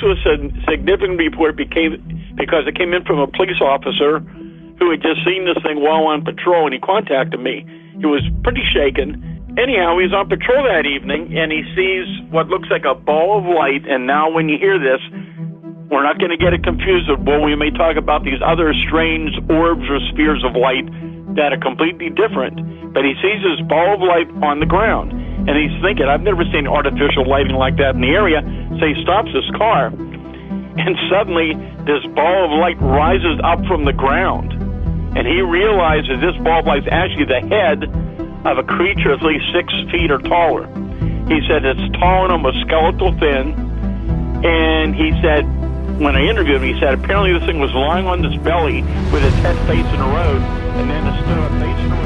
was a significant report because it came in from a police officer who had just seen this thing while on patrol, and he contacted me. He was pretty shaken. Anyhow, he was on patrol that evening, and he sees what looks like a ball of light, and now when you hear this, we're not going to get it confused with, well, we may talk about these other strange orbs or spheres of light that are completely different, but he sees this ball of light on the ground, and he's thinking, I've never seen artificial lighting like that in the area, so he stops his car, and suddenly this ball of light rises up from the ground, and he realizes this ball of light is actually the head of a creature at least 6 feet or taller. He said it's tall and almost skeletal thin, and he said, when I interviewed him, he said apparently this thing was lying on its belly with its head facing the road, and then it stood up facing the road.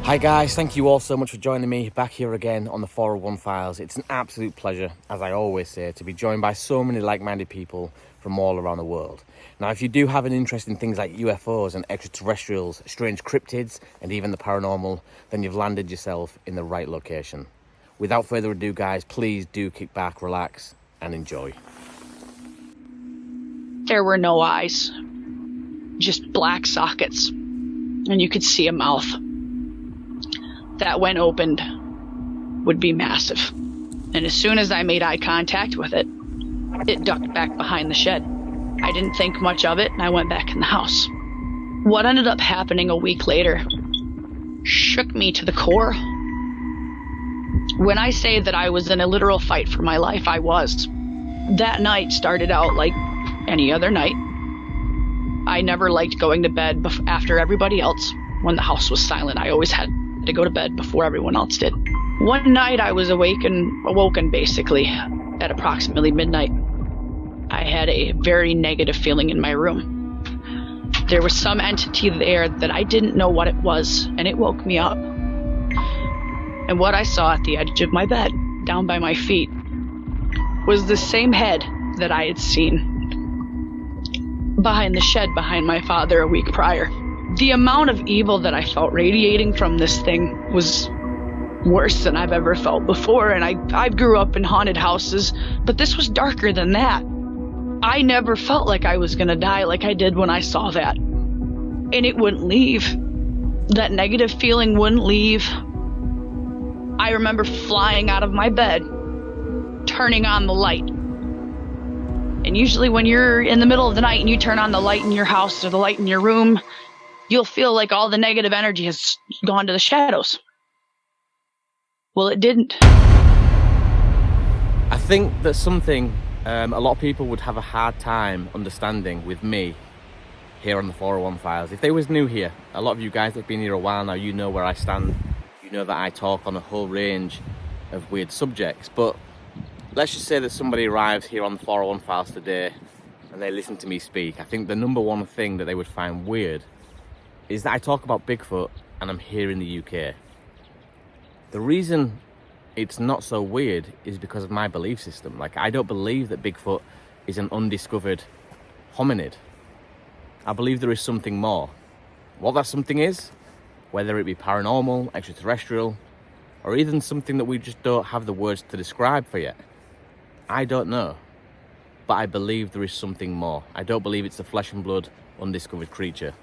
Hi guys, thank you all so much for joining me back here again on the 401 Files. It's an absolute pleasure, as I always say, to be joined by so many like-minded people from all around the world. Now, if you do have an interest in things like UFOs and extraterrestrials, strange cryptids, and even the paranormal, then you've landed yourself in the right location. Without further ado, guys, please do kick back, relax, and enjoy. There were no eyes, just black sockets, and you could see a mouth that, when opened, would be massive. And as soon as I made eye contact with it, it ducked back behind the shed. I didn't think much of it, and I went back in the house. What ended up happening a week later shook me to the core. When I say that I was in a literal fight for my life, I was. That night started out like any other night. I never liked going to bed after everybody else. When the house was silent, I always had to go to bed before everyone else did. One night I was awoken basically at approximately midnight. I had a very negative feeling in my room. There was some entity there that I didn't know what it was, and it woke me up. And what I saw at the edge of my bed, down by my feet, was the same head that I had seen behind the shed behind my father a week prior. The amount of evil that I felt radiating from this thing was worse than I've ever felt before, and I grew up in haunted houses, but this was darker than that. I never felt like I was gonna die like I did when I saw that. And it wouldn't leave. That negative feeling wouldn't leave. I remember flying out of my bed, turning on the light. And usually when you're in the middle of the night and you turn on the light in your house or the light in your room, you'll feel like all the negative energy has gone to the shadows. Well, it didn't. I think that's something a lot of people would have a hard time understanding with me here on the 401 Files. If they was new here, a lot of you guys that have been here a while now, you know where I stand. You know that I talk on a whole range of weird subjects. But let's just say that somebody arrives here on the 401 Files today and they listen to me speak. I think the number one thing that they would find weird is that I talk about Bigfoot and I'm here in the UK. The reason it's not so weird is because of my belief system. Like, I don't believe that Bigfoot is an undiscovered hominid. I believe there is something more. What that something is, whether it be paranormal, extraterrestrial, or even something that we just don't have the words to describe for yet, I don't know. But I believe there is something more. I don't believe it's a flesh and blood, undiscovered creature.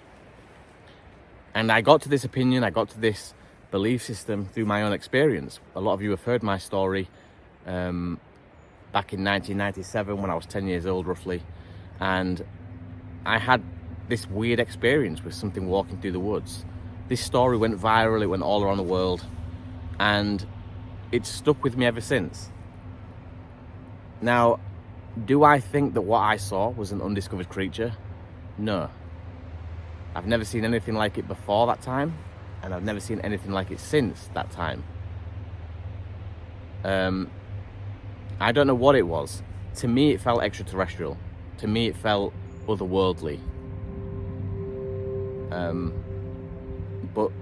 And I got to this opinion, I got to this belief system through my own experience. A lot of you have heard my story back in 1997 when I was 10 years old roughly, and I had this weird experience with something walking through the woods. This story went viral, it went all around the world, and it's stuck with me ever since. Now, do I think that what I saw was an undiscovered creature? No. I've never seen anything like it before that time, and I've never seen anything like it since that time. I don't know what it was. To me, it felt extraterrestrial. To me, it felt otherworldly. But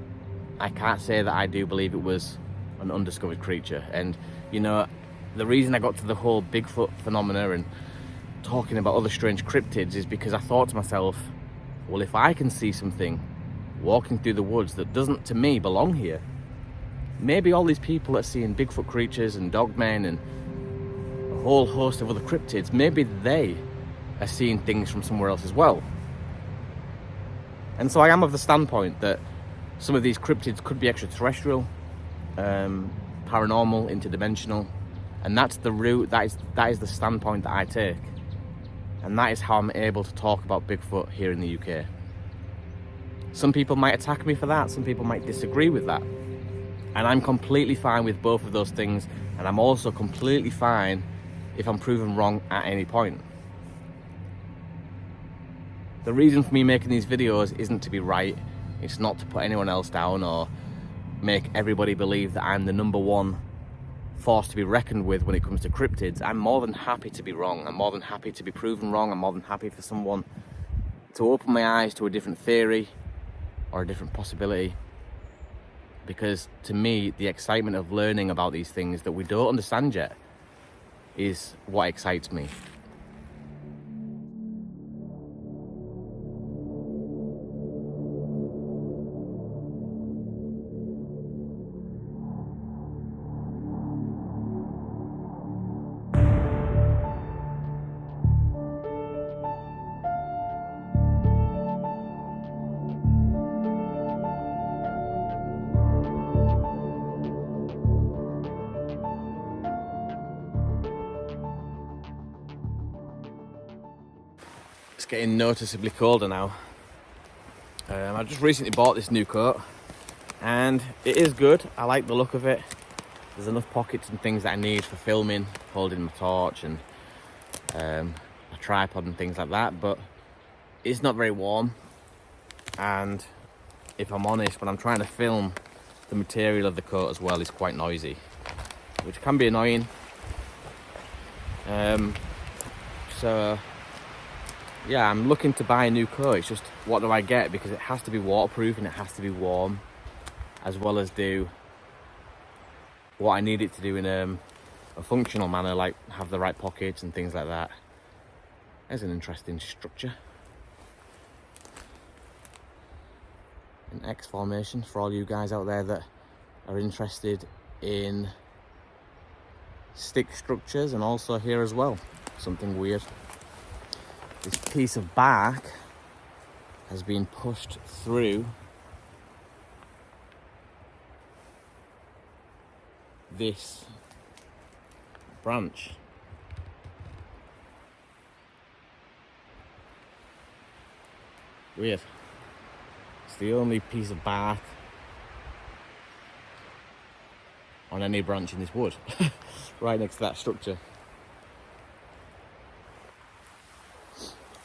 I can't say that I do believe it was an undiscovered creature. And, you know, the reason I got to the whole Bigfoot phenomena and talking about other strange cryptids is because I thought to myself, well, if I can see something walking through the woods that doesn't, to me, belong here, maybe all these people that are seeing Bigfoot creatures and dogmen and a whole host of other cryptids, maybe they are seeing things from somewhere else as well. And so I am of the standpoint that some of these cryptids could be extraterrestrial, paranormal, interdimensional, and that's the route, that is the standpoint that I take. And that is how I'm able to talk about Bigfoot here in the UK. Some people might attack me for that, some people might disagree with that. And I'm completely fine with both of those things, and I'm also completely fine if I'm proven wrong at any point. The reason for me making these videos isn't to be right, it's not to put anyone else down or make everybody believe that I'm the number one force to be reckoned with when it comes to cryptids. I'm more than happy to be wrong. I'm more than happy to be proven wrong. I'm more than happy for someone to open my eyes to a different theory or a different possibility. Because to me, the excitement of learning about these things that we don't understand yet is what excites me. It's getting noticeably colder now. I just recently bought this new coat and it is good. I like the look of it. There's enough pockets and things that I need for filming, holding my torch and a tripod and things like that, but it's not very warm. And if I'm honest, when I'm trying to film, the material of the coat as well is quite noisy, which can be annoying. So yeah, I'm looking to buy a new coat. It's just, what do I get? Because it has to be waterproof and it has to be warm, as well as do what I need it to do in a functional manner, like have the right pockets and things like that. There's an interesting structure. An X formation for all you guys out there that are interested in stick structures, and also here as well, something weird. This piece of bark has been pushed through this branch. Weird. It's the only piece of bark on any branch in this wood, right next to that structure.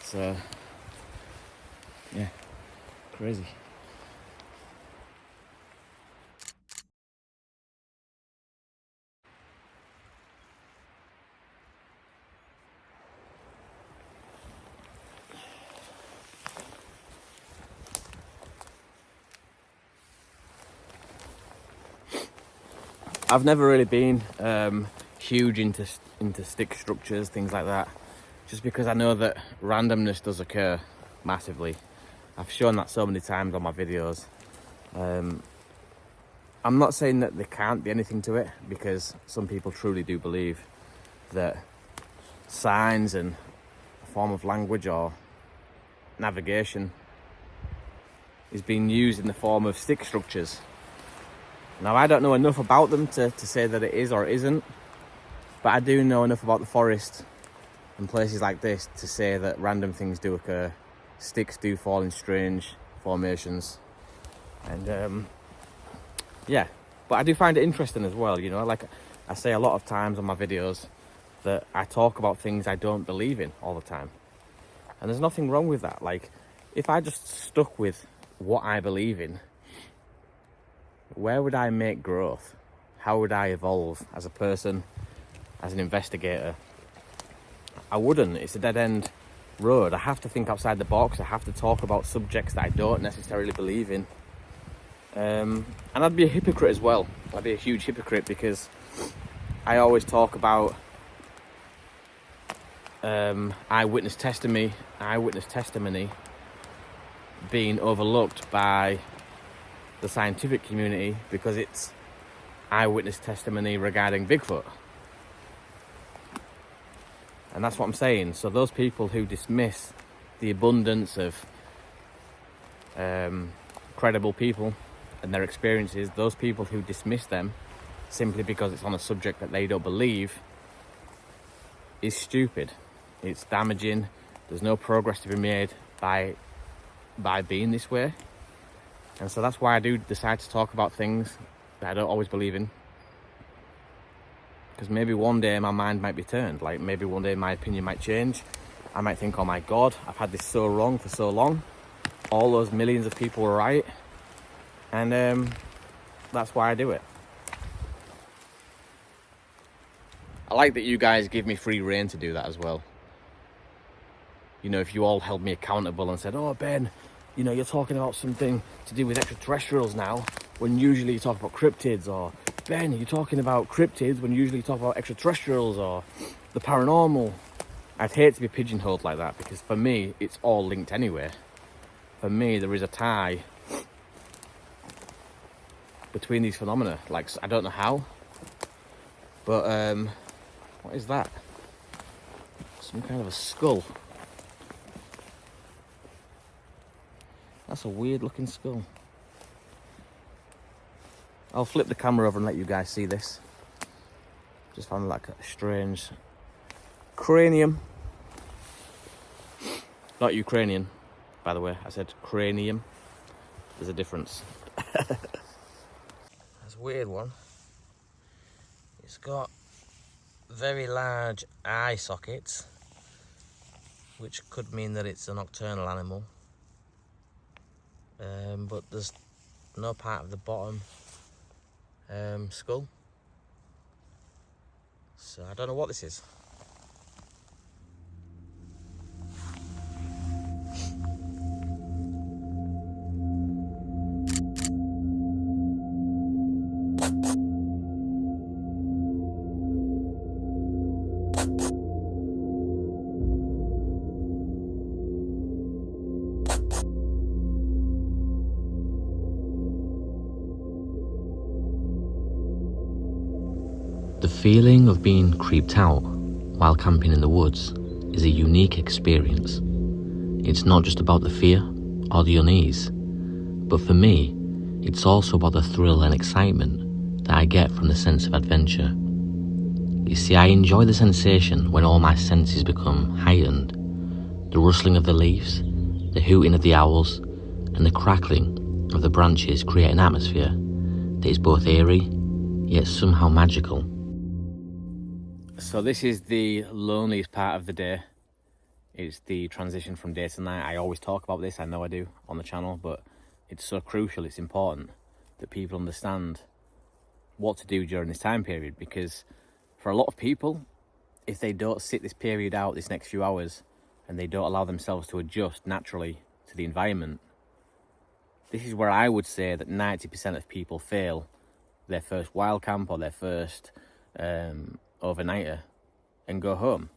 So, yeah, crazy. I've never really been huge into stick structures, things like that, just because I know that randomness does occur massively. I've shown that so many times on my videos. I'm not saying that there can't be anything to it, because some people truly do believe that signs and a form of language or navigation is being used in the form of stick structures. Now, I don't know enough about them to say that it is or isn't, but I do know enough about the forest and places like this to say that random things do occur. Sticks do fall in strange formations. And yeah, but I do find it interesting as well, you know, like I say a lot of times on my videos that I talk about things I don't believe in all the time. And there's nothing wrong with that. Like, if I just stuck with what I believe in, where would I make growth? How would I evolve as a person, as an investigator? I wouldn't. It's a dead-end road. I have to think outside the box. I have to talk about subjects that I don't necessarily believe in. And I'd be a hypocrite as well. I'd be a huge hypocrite because I always talk about eyewitness testimony being overlooked by the scientific community because it's eyewitness testimony regarding Bigfoot. And that's what I'm saying. So those people who dismiss the abundance of credible people and their experiences, those people who dismiss them simply because it's on a subject that they don't believe, is stupid. It's damaging. There's no progress to be made by being this way. And so that's why I do decide to talk about things that I don't always believe in. Because maybe one day my mind might be turned. Like maybe one day my opinion might change. I might think, oh my God, I've had this so wrong for so long. All those millions of people were right. And that's why I do it. I like that you guys give me free rein to do that as well. You know, if you all held me accountable and said, oh Ben, you know, you're talking about something to do with extraterrestrials now, when usually you talk about cryptids, or Ben, you're talking about cryptids when usually you talk about extraterrestrials or the paranormal. I'd hate to be pigeonholed like that, because for me, it's all linked anyway. For me, there is a tie between these phenomena. Like, I don't know how, but what is that? Some kind of a skull. That's a weird looking skull. I'll flip the camera over and let you guys see this. Just found like a strange cranium. Not Ukrainian, by the way. I said cranium. There's a difference. That's a weird one. It's got very large eye sockets, which could mean that it's a nocturnal animal. But there's no part of the bottom skull. So I don't know what this is. The feeling of being creeped out while camping in the woods is a unique experience. It's not just about the fear or the unease, but for me, it's also about the thrill and excitement that I get from the sense of adventure. You see, I enjoy the sensation when all my senses become heightened. The rustling of the leaves, the hooting of the owls, and the crackling of the branches create an atmosphere that is both eerie, yet somehow magical. So this is the loneliest part of the day. It's the transition from day to night. I always talk about this, I know I do, on the channel, but it's so crucial, it's important that people understand what to do during this time period, because for a lot of people, if they don't sit this period out, this next few hours, and they don't allow themselves to adjust naturally to the environment, this is where I would say that 90% of people fail their first wild camp or their first overnighter and go home.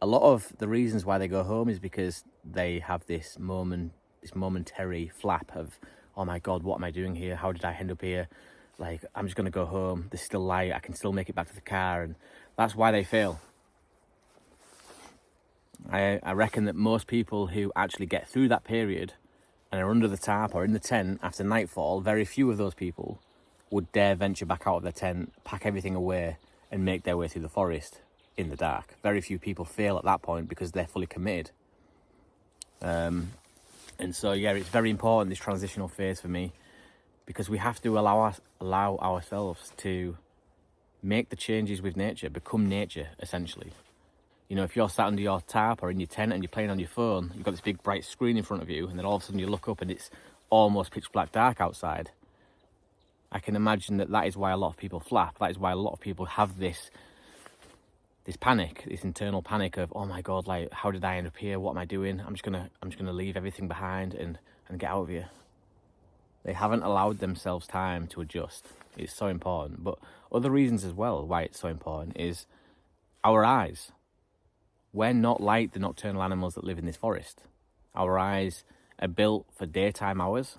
A lot of the reasons why they go home is because they have this momentary flap of, oh my God, what am I doing here? How did I end up here? Like, I'm just going to go home. There's still light. I can still make it back to the car. And that's why they fail. I reckon that most people who actually get through that period and are under the tarp or in the tent after nightfall, very few of those people would dare venture back out of their tent, pack everything away, and make their way through the forest in the dark. Very few people fail at that point because they're fully committed. And so, yeah, it's very important, this transitional phase for me, because we have to allow ourselves to make the changes with nature, become nature, essentially. You know, if you're sat under your tarp or in your tent and you're playing on your phone, you've got this big bright screen in front of you, and then all of a sudden you look up and it's almost pitch black dark outside. I can imagine that is why a lot of people flap. That is why a lot of people have this panic, this internal panic of, oh my God, like, how did I end up here? What am I doing? I'm just gonna leave everything behind and get out of here. They haven't allowed themselves time to adjust. It's so important. But other reasons as well why it's so important is our eyes. We're not like the nocturnal animals that live in this forest. Our eyes are built for daytime hours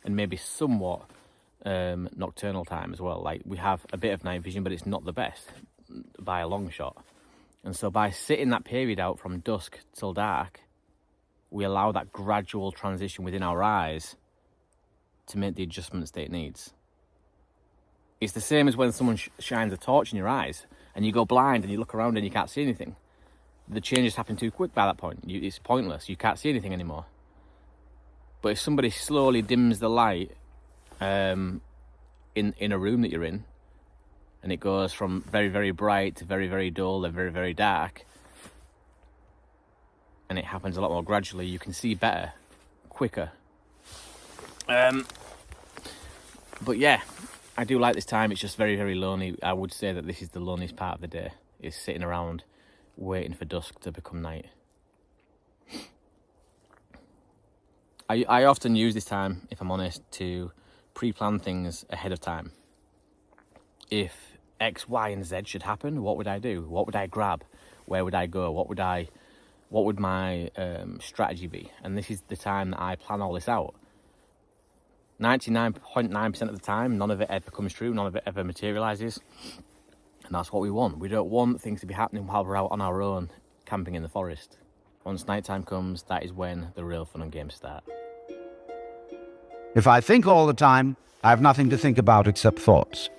and maybe somewhat nocturnal time as well. Like, we have a bit of night vision, but it's not the best by a long shot. And so by sitting that period out from dusk till dark, we allow that gradual transition within our eyes to make the adjustments that it needs. It's the same as when someone shines a torch in your eyes and you go blind and you look around and you can't see anything. The changes happen too quick by that point. It's pointless. You can't see anything anymore. But if somebody slowly dims the light in a room that you're in, and it goes from very, very bright to very, very dull and very, very dark, and it happens a lot more gradually, you can see better, quicker. But yeah, I do like this time. It's just very, very lonely. I would say that this is the loneliest part of the day, is sitting around waiting for dusk to become night. I often use this time, if I'm honest, to pre-plan things ahead of time. If X, Y, and Z should happen, what would I do? What would I grab? Where would I go? What would my strategy be? And this is the time that I plan all this out. 99.9% of the time, none of it ever comes true, none of it ever materializes. And that's what we want. We don't want things to be happening while we're out on our own, camping in the forest. Once nighttime comes, that is when the real fun and games start. If I think all the time, I have nothing to think about except thoughts.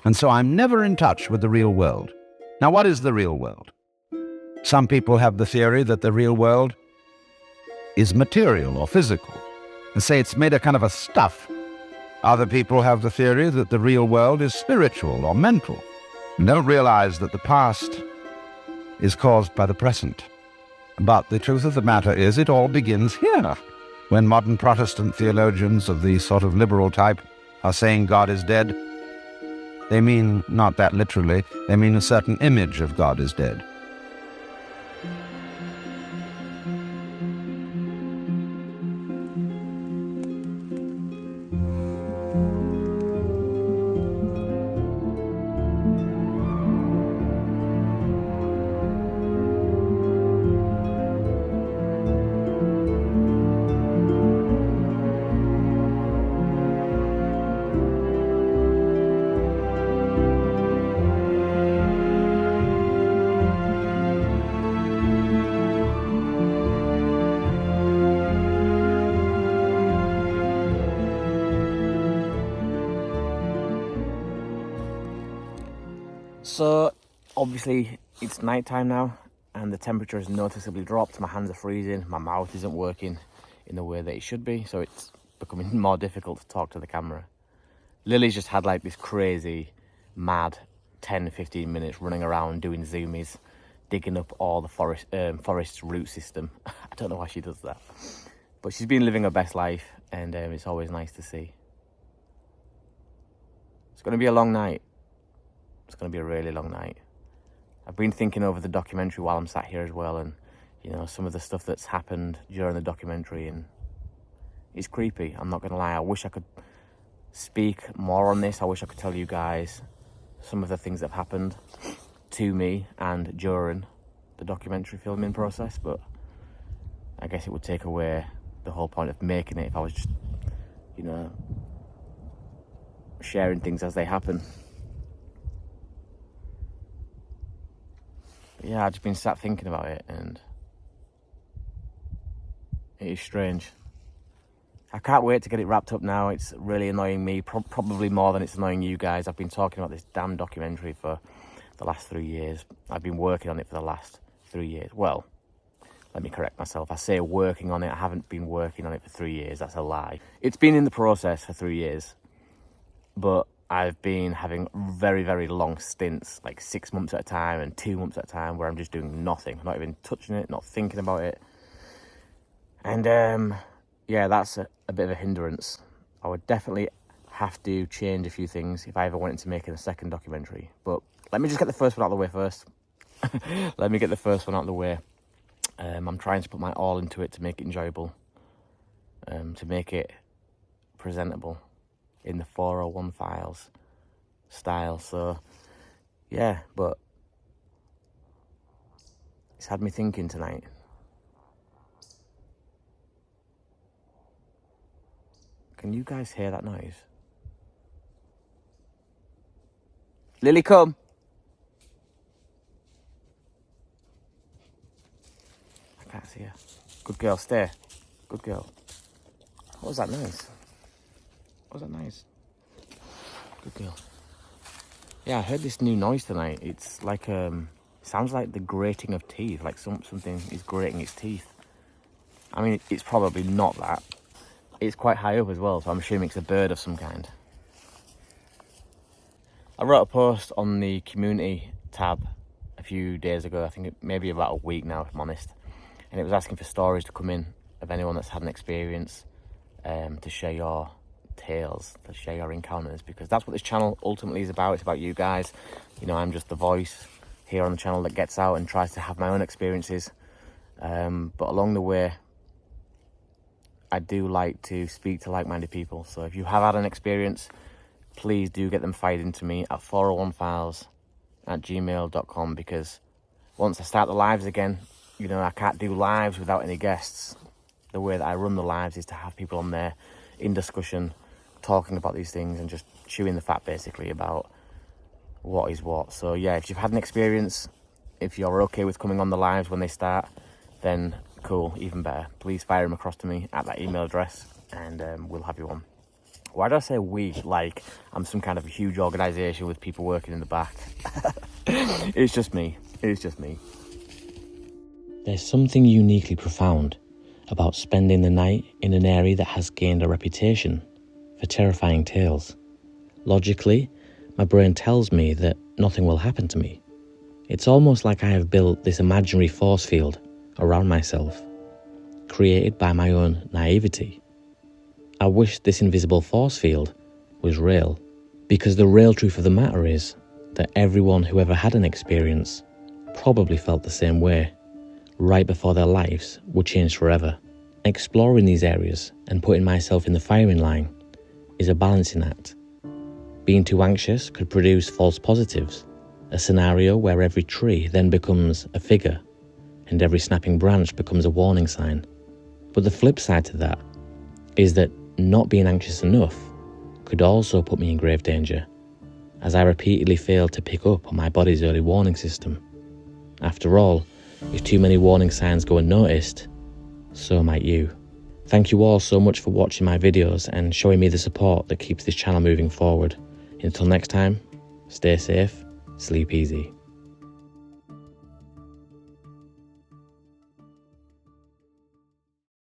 And so I'm never in touch with the real world. Now, what is the real world? Some people have the theory that the real world is material or physical, and say it's made of kind of a stuff. Other people have the theory that the real world is spiritual or mental, and don't realize that the past is caused by the present. But the truth of the matter is, it all begins here. When modern Protestant theologians of the sort of liberal type are saying God is dead, they mean not that literally, they mean a certain image of God is dead. So, obviously, it's nighttime now, and the temperature has noticeably dropped. My hands are freezing, my mouth isn't working in the way that it should be, so it's becoming more difficult to talk to the camera. Lily's just had like this crazy, mad 10-15 minutes running around doing zoomies, digging up all the forest's root system. I don't know why she does that, but she's been living her best life, and it's always nice to see. It's going to be a long night. It's going to be a really long night. I've been thinking over the documentary while I'm sat here as well, and you know, some of the stuff that's happened during the documentary, and it's creepy. I'm not going to lie. I wish I could speak more on this. I wish I could tell you guys some of the things that have happened to me and during the documentary filming process, but I guess it would take away the whole point of making it if I was just, you know, sharing things as they happen. Yeah, I've just been sat thinking about it, and it is strange. I can't wait to get it wrapped up now. It's really annoying me, probably more than it's annoying you guys. I've been talking about this damn documentary for the last 3 years. I've been working on it for the last 3 years. Well, let me correct myself. I say working on it. I haven't been working on it for 3 years. That's a lie. It's been in the process for 3 years, but I've been having very, very long stints, like 6 months at a time and 2 months at a time, where I'm just doing nothing, not even touching it, not thinking about it. And yeah, that's a bit of a hindrance. I would definitely have to change a few things if I ever wanted to make a second documentary. But let me just get the first one out of the way first. Let me get the first one out of the way. I'm trying to put my all into it to make it enjoyable, to make it presentable in the 401 files style. So yeah, but it's had me thinking tonight. Can you guys hear that noise? Lily, come. I can't see her. Good girl, stay. Good girl. What was that noise? What was that noise? Good girl. Yeah, I heard this new noise tonight. It's like, sounds like the grating of teeth, like something is grating its teeth. I mean, it's probably not that. It's quite high up as well, so I'm assuming it's a bird of some kind. I wrote a post on the community tab a few days ago, I think maybe about a week now, if I'm honest. And it was asking for stories to come in of anyone that's had an experience, to share your tales, to share your encounters, because that's what this channel ultimately is about. It's about you guys. You know, I'm just the voice here on the channel that gets out and tries to have my own experiences. But along the way, I do like to speak to like-minded people. So if you have had an experience, please do get them fired into me at 401files@gmail.com, because once I start the lives again, you know, I can't do lives without any guests. The way that I run the lives is to have people on there in discussion, talking about these things and just chewing the fat basically about what is what. So yeah, if you've had an experience, if you're okay with coming on the lives when they start, then cool, even better. Please fire them across to me at that email address and we'll have you on. Why do I say we? Like I'm some kind of a huge organisation with people working in the back. It's just me. It's just me. There's something uniquely profound about spending the night in an area that has gained a reputation for terrifying tales. Logically, my brain tells me that nothing will happen to me. It's almost like I have built this imaginary force field around myself, created by my own naivety. I wish this invisible force field was real, because the real truth of the matter is that everyone who ever had an experience probably felt the same way, right before their lives were changed forever. Exploring these areas and putting myself in the firing line is a balancing act. Being too anxious could produce false positives, a scenario where every tree then becomes a figure and every snapping branch becomes a warning sign. But the flip side to that is that not being anxious enough could also put me in grave danger, as I repeatedly failed to pick up on my body's early warning system. After all, if too many warning signs go unnoticed, so might you. Thank you all so much for watching my videos and showing me the support that keeps this channel moving forward. Until next time, stay safe, sleep easy.